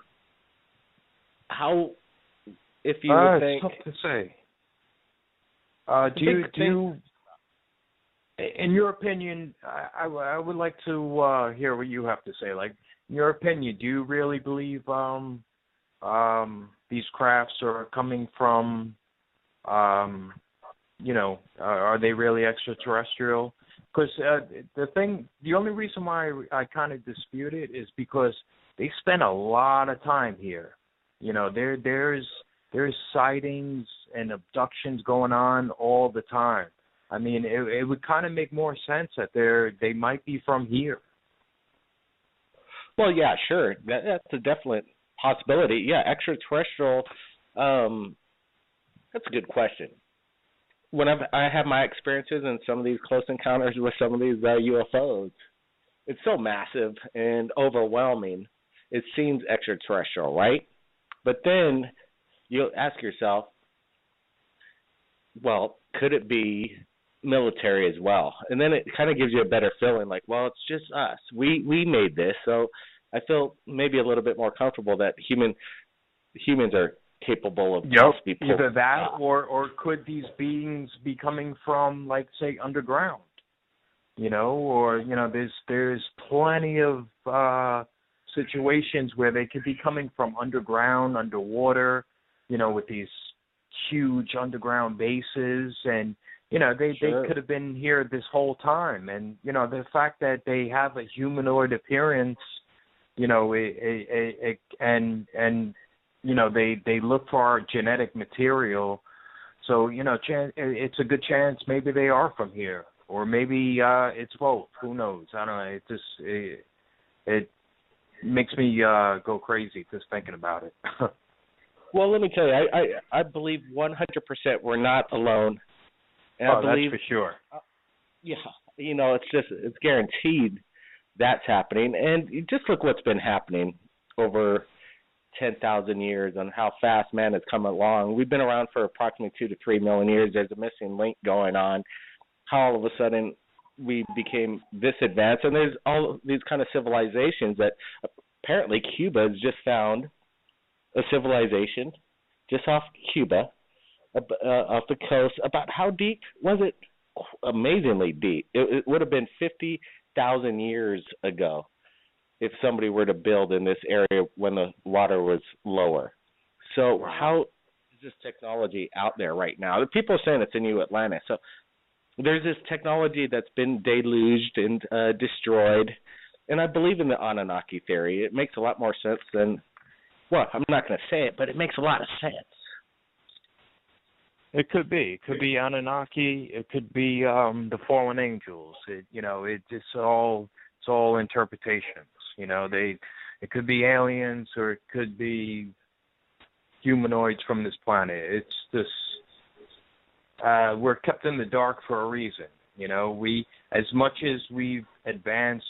How? If you would think? It's tough to say. Do you? In your opinion, I would like to hear what you have to say. Like, in your opinion, do you really believe these crafts are coming from, are they really extraterrestrial? Because the only reason why I kind of dispute it is because they spend a lot of time here. There's sightings and abductions going on all the time. I mean, it would kind of make more sense that they might be from here. Well, yeah, sure. That's a definite possibility. Yeah, extraterrestrial. That's a good question. When I have my experiences in some of these close encounters with some of these UFOs, it's so massive and overwhelming. It seems extraterrestrial, right? But then you ask yourself, well, could it be military as well? And then it kind of gives you a better feeling like, well, it's just us. We made this, so I feel maybe a little bit more comfortable that humans are capable of people. Either that or could these beings be coming from, like, say, underground? There's plenty of situations where they could be coming from underground, underwater, with these huge underground bases, and they could have been here this whole time. And the fact that they have a humanoid appearance, they look for our genetic material, so it's a good chance maybe they are from here, or maybe it's both. Who knows? I don't know. It makes me go crazy just thinking about it. Well, let me tell you, I believe 100% we're not alone. And I believe, that's for sure. It's guaranteed that's happening. And you just look what's been happening over 10,000 years and how fast man has come along. We've been around for approximately 2 to 3 million years. There's a missing link going on. How all of a sudden we became this advanced. And there's all these kind of civilizations that apparently Cuba has just found a civilization just off Cuba, off the coast. About how deep was it? Amazingly deep. It would have been 50,000 years ago if somebody were to build in this area when the water was lower. So how is this technology out there right now? The people are saying it's in New Atlantis. So there's this technology that's been deluged and destroyed, and I believe in the Anunnaki theory. It makes a lot more sense than, well, I'm not going to say it, but it makes a lot of sense. It could be. It could be Anunnaki. It could be the fallen angels. It's all interpretations. It could be aliens, or it could be humanoids from this planet. It's this. We're kept in the dark for a reason. We, as much as we've advanced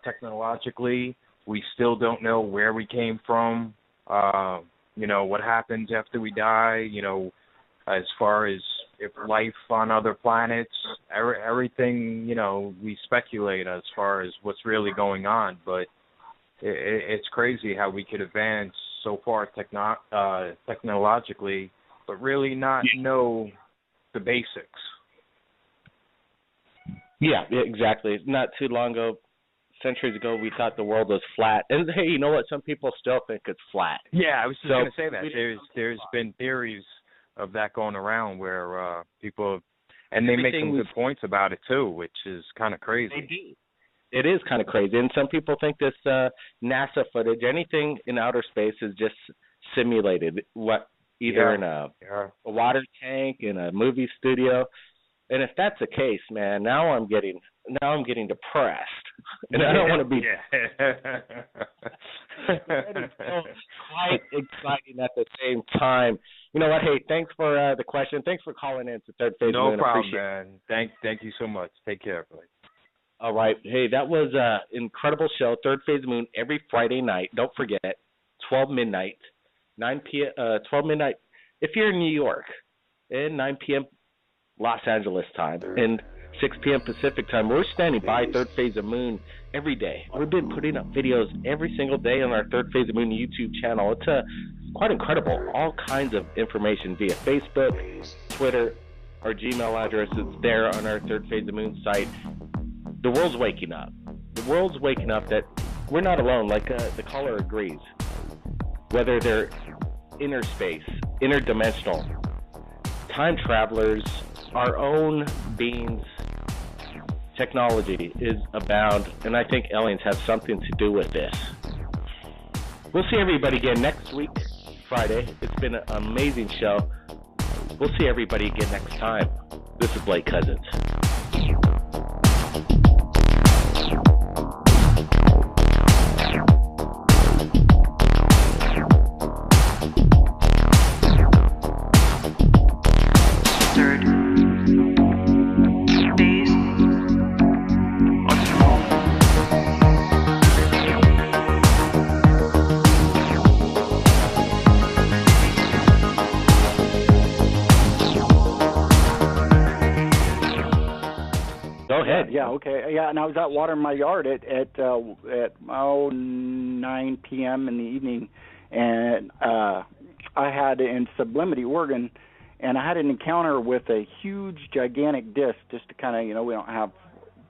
technologically, we still don't know where we came from. What happens after we die. As far as if life on other planets, everything, we speculate as far as what's really going on. But it's crazy how we could advance so far technologically, but really not know the basics. Yeah, exactly. Not too long ago, centuries ago, we thought the world was flat. And hey, you know what? Some people still think it's flat. Yeah, I was just going to say that. There's been theories of that going around where people, and they make some good points about it too, which is kind of crazy. They do. It is kind of crazy. And some people think this NASA footage, anything in outer space is just simulated, either in a water tank, in a movie studio. And if that's the case, man, now I'm getting depressed, and I don't want to be. It's quite exciting at the same time. You know what? Hey, thanks for the question. Thanks for calling in to Third Phase. No problem, man. Thank you so much. Take care, buddy. All right. Hey, that was an incredible show. Third Phase of the Moon every Friday night. Don't forget, 12 midnight, 9 p.m. 12 midnight if you're in New York, and 9 p.m. Los Angeles time, and 6 p.m. Pacific time. We're standing by Third Phase of the Moon every day. We've been putting up videos every single day on our Third Phase of the Moon YouTube channel. It's quite incredible. All kinds of information via Facebook, Twitter, our Gmail address is there on our Third Phase of the Moon site. The world's waking up. The world's waking up that we're not alone, like the caller agrees. Whether they're inner space, interdimensional, time travelers, our own beings, technology is abound, and I think aliens have something to do with this. We'll see everybody again next week, Friday. It's been an amazing show. We'll see everybody again next time. This is Blake Cousins. Yeah, okay. Yeah, and I was out watering my yard at 9 p.m. in the evening, and I had in Sublimity, Oregon, and I had an encounter with a huge, gigantic disc, just to kind of, we don't have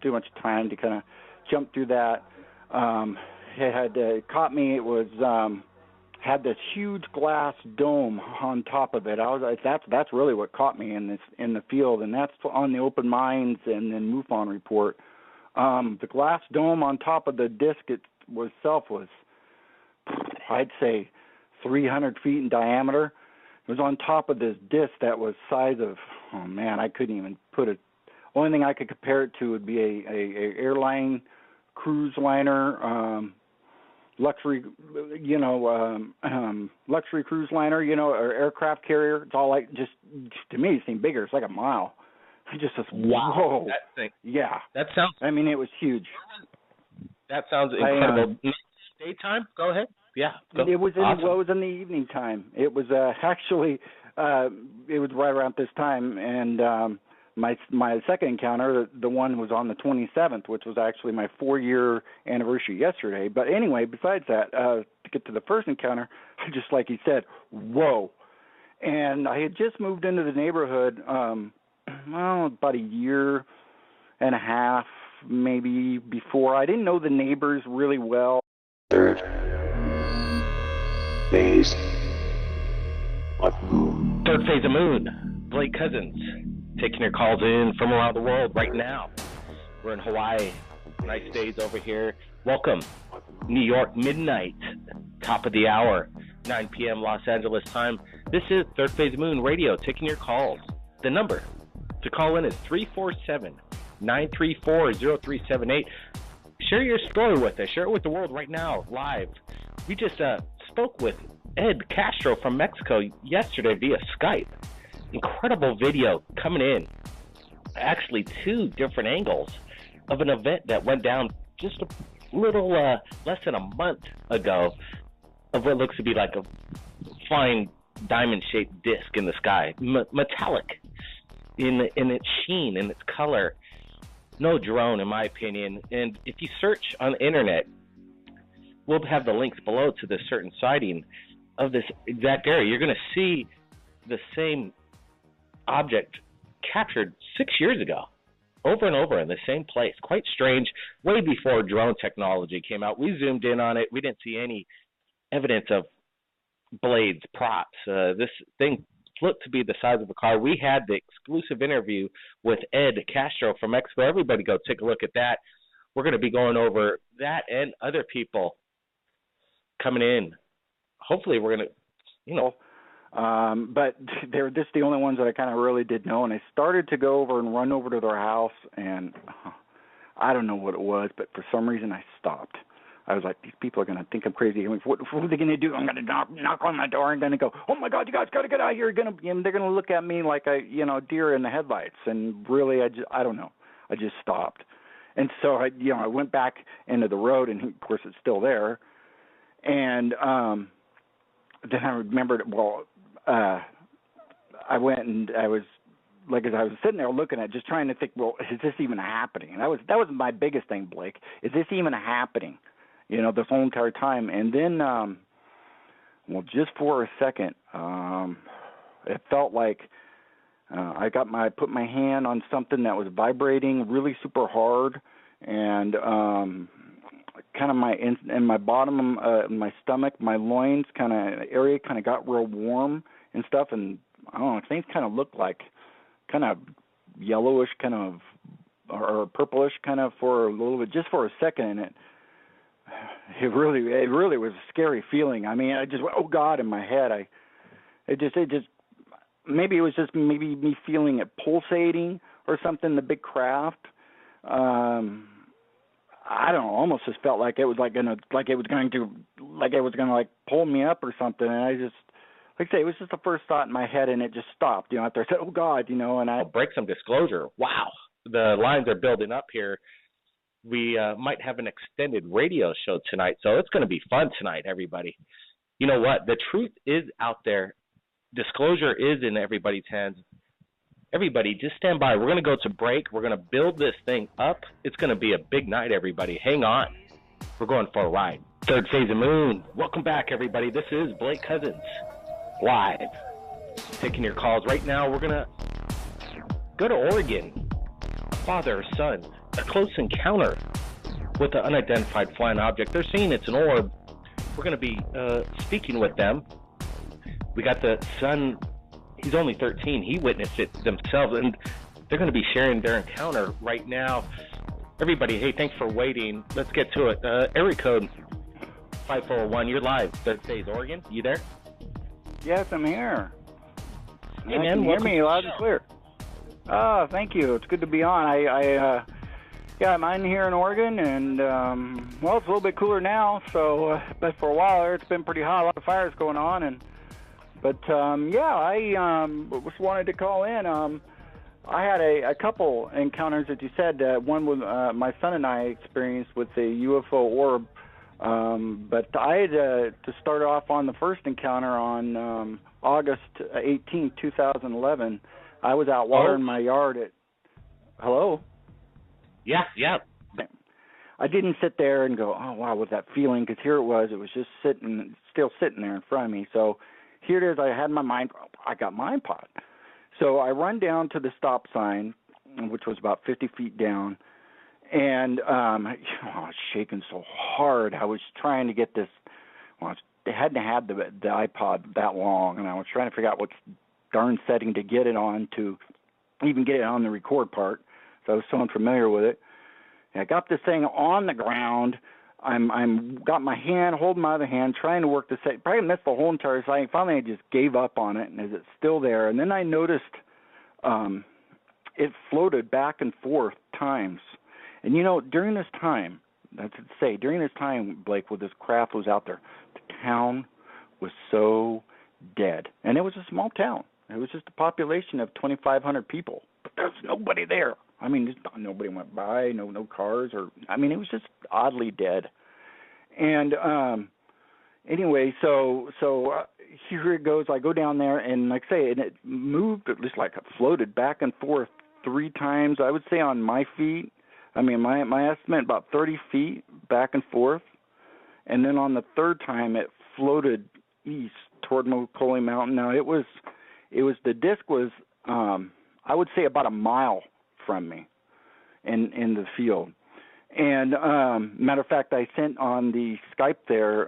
too much time to kind of jump through that. It had caught me. It was had this huge glass dome on top of it. I was like, that's really what caught me in the field, and that's on the Open Minds and then MUFON report. The glass dome on top of the disc itself was, I'd say, 300 feet in diameter. It was on top of this disc that was size of, oh man, I couldn't even put it. Only thing I could compare it to would be a airline, cruise liner, luxury, luxury cruise liner, or aircraft carrier. It's all like, just to me, it seemed bigger. It's like a mile. Just this, wow. Whoa. That thing. Yeah. That sounds. I mean, it was huge. That sounds incredible. Daytime? Go ahead. Yeah. Go. It was awesome. It was in the evening time. It was actually it was right around this time, and my second encounter, the one was on the 27th, which was actually my 4-year anniversary yesterday. But anyway, besides that, to get to the first encounter, just like he said, whoa. And I had just moved into the neighborhood, about a year and a half, maybe before. I didn't know the neighbors really well. Third Phase of Moon. Third Phase of Moon. Blake Cousins. Taking your calls in from around the world right now. We're in Hawaii. Nice days over here. Welcome. New York, midnight. Top of the hour. 9 p.m. Los Angeles time. This is Third Phase of Moon Radio. Taking your calls. The number to call in is 347-934-0378. Share your story with us. Share it with the world right now, live. We just spoke with Ed Castro from Mexico yesterday via Skype. Incredible video coming in. Actually, 2 different angles of an event that went down just a little less than a month ago of what looks to be like a fine diamond-shaped disc in the sky, metallic in its sheen, in its color. No drone, in my opinion. And if you search on the internet, we'll have the links below to this certain sighting of this exact area. You're going to see the same object captured 6 years ago, over and over in the same place. Quite strange. Way before drone technology came out, we zoomed in on it. We didn't see any evidence of blades, props. This thing looked to be the size of a car. We had the exclusive interview with Ed Castro from Mexico. Everybody go take a look at that. We're going to be going over that and other people coming in. Hopefully we're going to, but they're just the only ones that I kind of really did know. And I started to go over and run over to their house, and I don't know what it was, but for some reason I stopped. I was like, these people are going to think I'm crazy. What are they going to do? I'm going to knock on my door and going to go, oh, my God, you guys got to get out of here. They're going to look at me like a deer in the headlights. And really, I don't know. I just stopped. And so I went back into the road, and of course it's still there. And then I remembered, I went and I was sitting there looking at, just trying to think, well, is this even happening? And that was my biggest thing, Blake. Is this even happening? This whole entire time. And then, just for a second, it felt like I put my hand on something that was vibrating really super hard, and kind of my bottom, my stomach, my loins kind of area kind of got real warm and stuff, and I don't know, things kind of looked like kind of yellowish, kind of or purplish, kind of for a little bit, just for a second, and it really was a scary feeling. I mean, I just went, oh God, in my head. It just maybe it was just maybe me feeling it pulsating or something. The big craft. I don't know. Almost just felt like it was going to pull me up or something. And I just, like I say, it was just the first thought in my head, and it just stopped. After I said, "Oh God," and I'll break some disclosure. Wow, the lines are building up here. We might have an extended radio show tonight, so it's going to be fun tonight, everybody. You know what? The truth is out there. Disclosure is in everybody's hands. Everybody, just stand by. We're going to go to break. We're going to build this thing up. It's going to be a big night, everybody. Hang on. We're going for a ride. Third phase of moon. Welcome back, everybody. This is Blake Cousins, live. Taking your calls right now. We're going to go to Oregon. Father, son, a close encounter with an unidentified flying object. They're saying it's an orb. We're going to be speaking with them. We got the son. He's only 13. He witnessed it themselves, and they're going to be sharing their encounter right now. Everybody, hey, thanks for waiting. Let's get to it. Area code 5401. You're live. Third phase, Oregon. You there? Yes, I'm here. Hey, man, can you hear me loud and clear? Oh, thank you. It's good to be on. I'm in here in Oregon, and it's a little bit cooler now. So, but for a while there, it's been pretty hot. A lot of fires going on, But I just wanted to call in. I had a couple encounters that you said. One with my son and I experienced with the UFO orb. But I had to start off on the first encounter on August 18, 2011. I was out watering my yard at. Hello? Yeah. I didn't sit there and go, oh, wow, what's that feeling? Because here it was just still sitting there in front of me. So here it is. I had my mind, I got my iPod. So I run down to the stop sign, which was about 50 feet down, and I was shaking so hard. I was trying to get this. I hadn't had the iPod that long, and I was trying to figure out what darn setting to get it on to even get it on the record part. So I was so unfamiliar with it. And I got this thing on the ground. I'm got my hand, holding my other hand, trying to work the set. Probably missed the whole entire thing. Finally, I just gave up on it, and is it still there? And then I noticed it floated back and forth times. And during this time, Blake, when this craft was out there, the town was so dead, and it was a small town. It was just a population of 2,500 people, but there's nobody there. I mean, nobody went by, no cars, it was just oddly dead. And anyway, so here it goes. I go down there, and like I say, and it moved, at least like it floated back and forth 3 times. I would say on my feet. My estimate about 30 feet back and forth, and then on the third time it floated east toward Macaulay Mountain. Now it was the disc was I would say about a mile from me in the field. And matter of fact, I sent on the Skype there